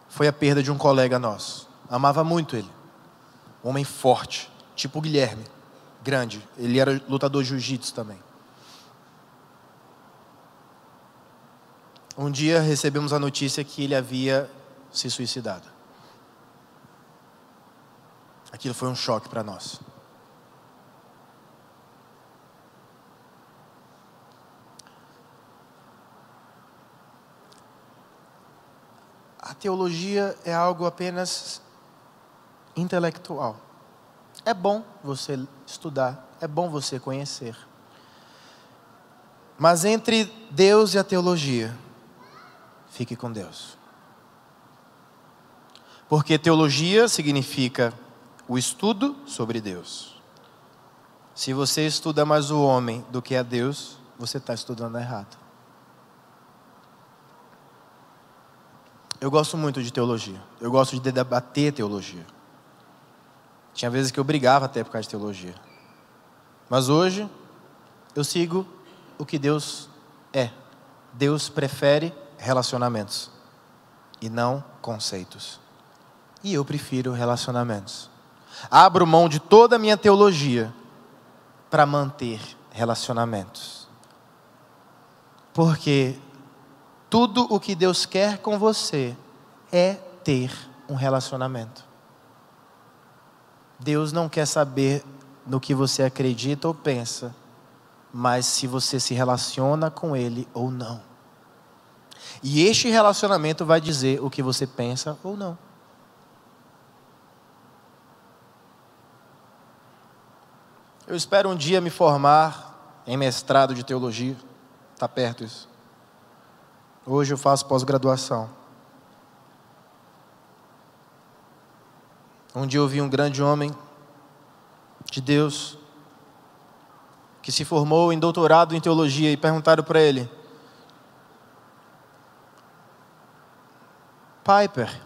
foi a perda de um colega nosso. Amava muito ele. Um homem forte, tipo o Guilherme, grande. Ele era lutador de jiu-jitsu também. Um dia recebemos a notícia que ele havia se suicidado. Aquilo foi um choque para nós. A teologia é algo apenas intelectual. É bom você estudar, é bom você conhecer. Mas entre Deus e a teologia, fique com Deus. Porque teologia significa o estudo sobre Deus. Se você estuda mais o homem do que a Deus, você está estudando errado. Eu gosto muito de teologia. Eu gosto de debater teologia. Tinha vezes que eu brigava até por causa de teologia. Mas hoje, eu sigo o que Deus é. Deus prefere relacionamentos e não conceitos. E eu prefiro relacionamentos. Abro mão de toda a minha teologia para manter relacionamentos. Porque tudo o que Deus quer com você é ter um relacionamento. Deus não quer saber no que você acredita ou pensa, mas se você se relaciona com Ele ou não. E este relacionamento vai dizer o que você pensa ou não. Eu espero um dia me formar em mestrado de teologia. Está perto isso. Hoje eu faço pós-graduação. Um dia eu vi um grande homem de Deus que se formou em doutorado em teologia e perguntaram para ele: Piper,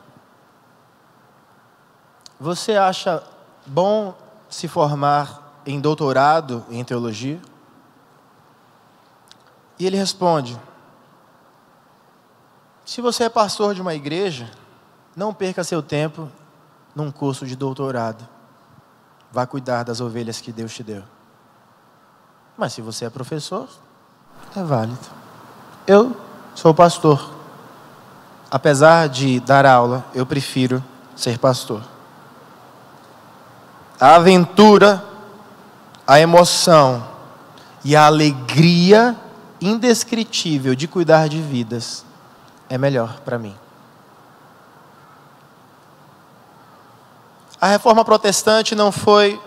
você acha bom se formar em doutorado em teologia? E ele responde: se você é pastor de uma igreja, não perca seu tempo num curso de doutorado. Vá cuidar das ovelhas que Deus te deu. Mas se você é professor, é válido. Eu sou pastor. apesar de dar aula, eu prefiro ser pastor. A aventura, a emoção e a alegria indescritível de cuidar de vidas é melhor para mim. A reforma protestante não foi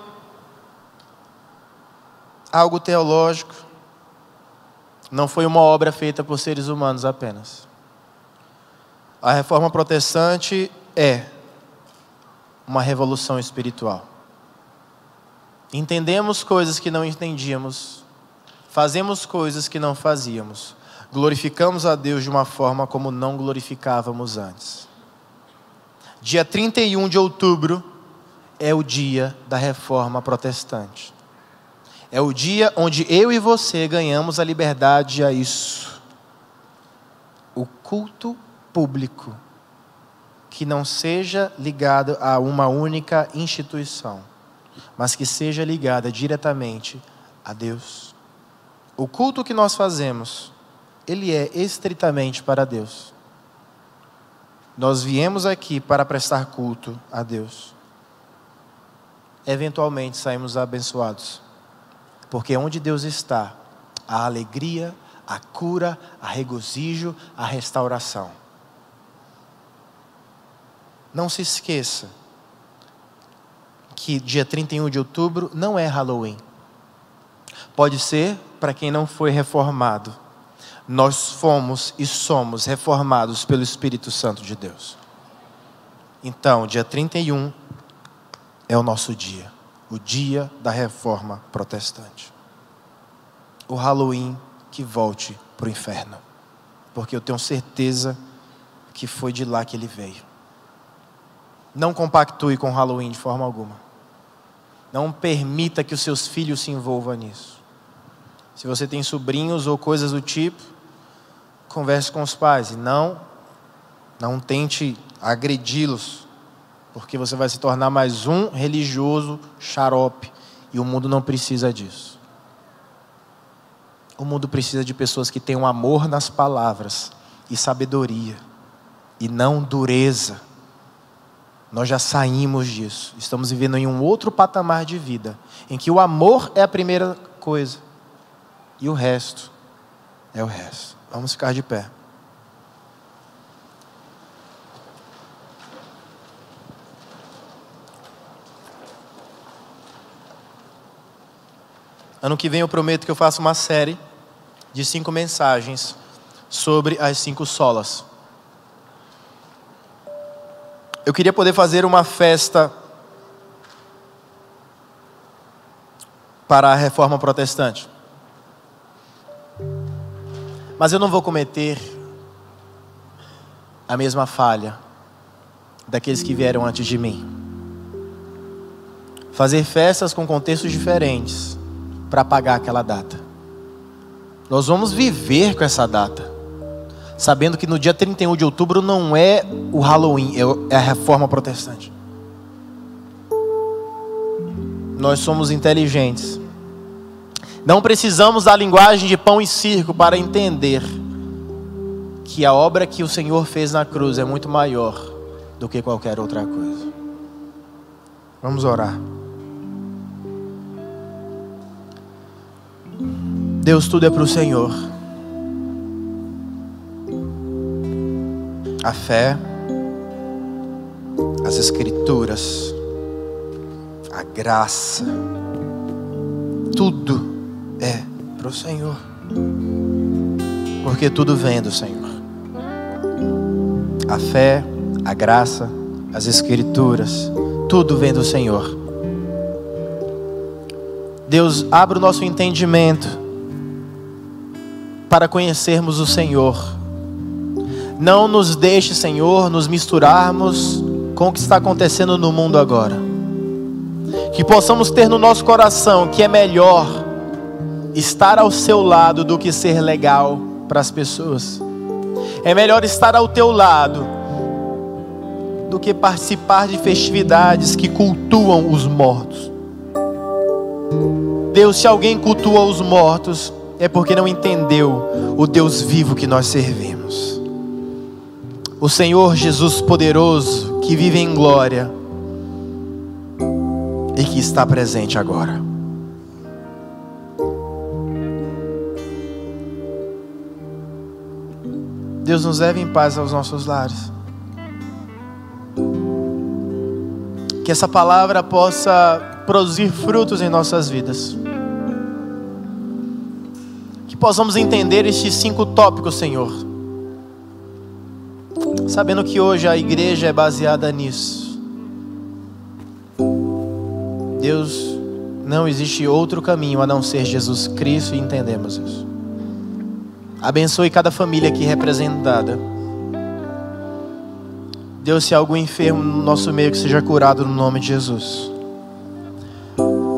algo teológico, não foi uma obra feita por seres humanos apenas. A reforma protestante é uma revolução espiritual. Entendemos coisas que não entendíamos, fazemos coisas que não fazíamos, glorificamos a Deus de uma forma como não glorificávamos antes. Dia 31 de outubro é o dia da reforma protestante. É o dia onde eu e você ganhamos a liberdade a isso. O culto público que não seja ligado a uma única instituição, mas que seja ligada diretamente a Deus. O culto que nós fazemos, ele é estritamente para Deus. Nós viemos aqui para prestar culto a Deus. Eventualmente saímos abençoados, porque onde Deus está, há alegria, a cura, a regozijo, a restauração. Não se esqueça que dia 31 de outubro não é Halloween. Pode ser para quem não foi reformado. Nós fomos e somos reformados pelo Espírito Santo de Deus. Então, dia 31 é o nosso dia. O dia da reforma protestante. O Halloween que volte para o inferno. Porque eu tenho certeza que foi de lá que ele veio. Não compactue com o Halloween de forma alguma. Não permita que os seus filhos se envolvam nisso. Se você tem sobrinhos ou coisas do tipo, converse com os pais. E não tente agredi-los, porque você vai se tornar mais um religioso xarope. E o mundo não precisa disso. O mundo precisa de pessoas que tenham amor nas palavras e sabedoria, e não dureza. Nós já saímos disso. Estamos vivendo em um outro patamar de vida, em que o amor é a primeira coisa, e o resto é o resto. Vamos ficar de pé. Ano que vem eu prometo que eu faço uma série de 5 mensagens sobre as 5 solas. Eu queria poder fazer uma festa para a reforma protestante. Mas eu não vou cometer a mesma falha daqueles que vieram antes de mim. Fazer festas com contextos diferentes para pagar aquela data. Nós vamos viver com essa data, sabendo que no dia 31 de outubro não é o Halloween, é a reforma protestante. Nós somos inteligentes. Não precisamos da linguagem de pão e circo para entender que a obra que o Senhor fez na cruz é muito maior do que qualquer outra coisa. Vamos orar. Deus, tudo é para o Senhor. A fé, as Escrituras, a graça, tudo é para o Senhor, porque tudo vem do Senhor. A fé, a graça, as Escrituras, tudo vem do Senhor. Deus, abre o nosso entendimento para conhecermos o Senhor. Não nos deixe, Senhor, nos misturarmos com o que está acontecendo no mundo agora. Que possamos ter no nosso coração que é melhor estar ao seu lado do que ser legal para as pessoas. É melhor estar ao teu lado do que participar de festividades que cultuam os mortos. Deus, se alguém cultua os mortos, é porque não entendeu o Deus vivo que nós servimos. o Senhor Jesus poderoso, que vive em glória e que está presente agora. Deus, nos leve em paz aos nossos lares. Que essa palavra possa produzir frutos em nossas vidas. Que possamos entender estes 5 tópicos, Senhor. Sabendo que hoje a igreja é baseada nisso. Deus, não existe outro caminho a não ser Jesus Cristo, e entendemos isso. Abençoe cada família aqui representada. Deus, se há algum enfermo no nosso meio, que seja curado no nome de Jesus.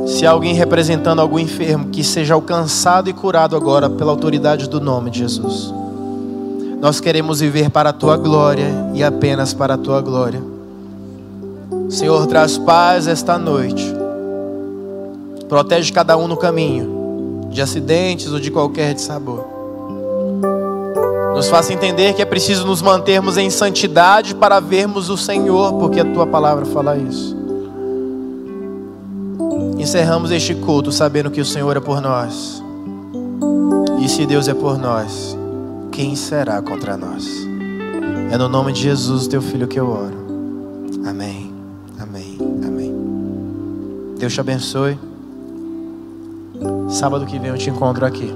Se há alguém representando algum enfermo, que seja alcançado e curado agora pela autoridade do nome de Jesus. Nós queremos viver para a Tua glória e apenas para a Tua glória. Senhor, traz paz esta noite. Protege cada um no caminho, de acidentes ou de qualquer dissabor. Nos faça entender que é preciso nos mantermos em santidade para vermos o Senhor, porque a Tua palavra fala isso. Encerramos este culto sabendo que o Senhor é por nós. E se Deus é por nós, quem será contra nós? É no nome de Jesus, Teu Filho, que eu oro. Amém, amém, amém. Deus te abençoe. Sábado que vem eu te encontro aqui.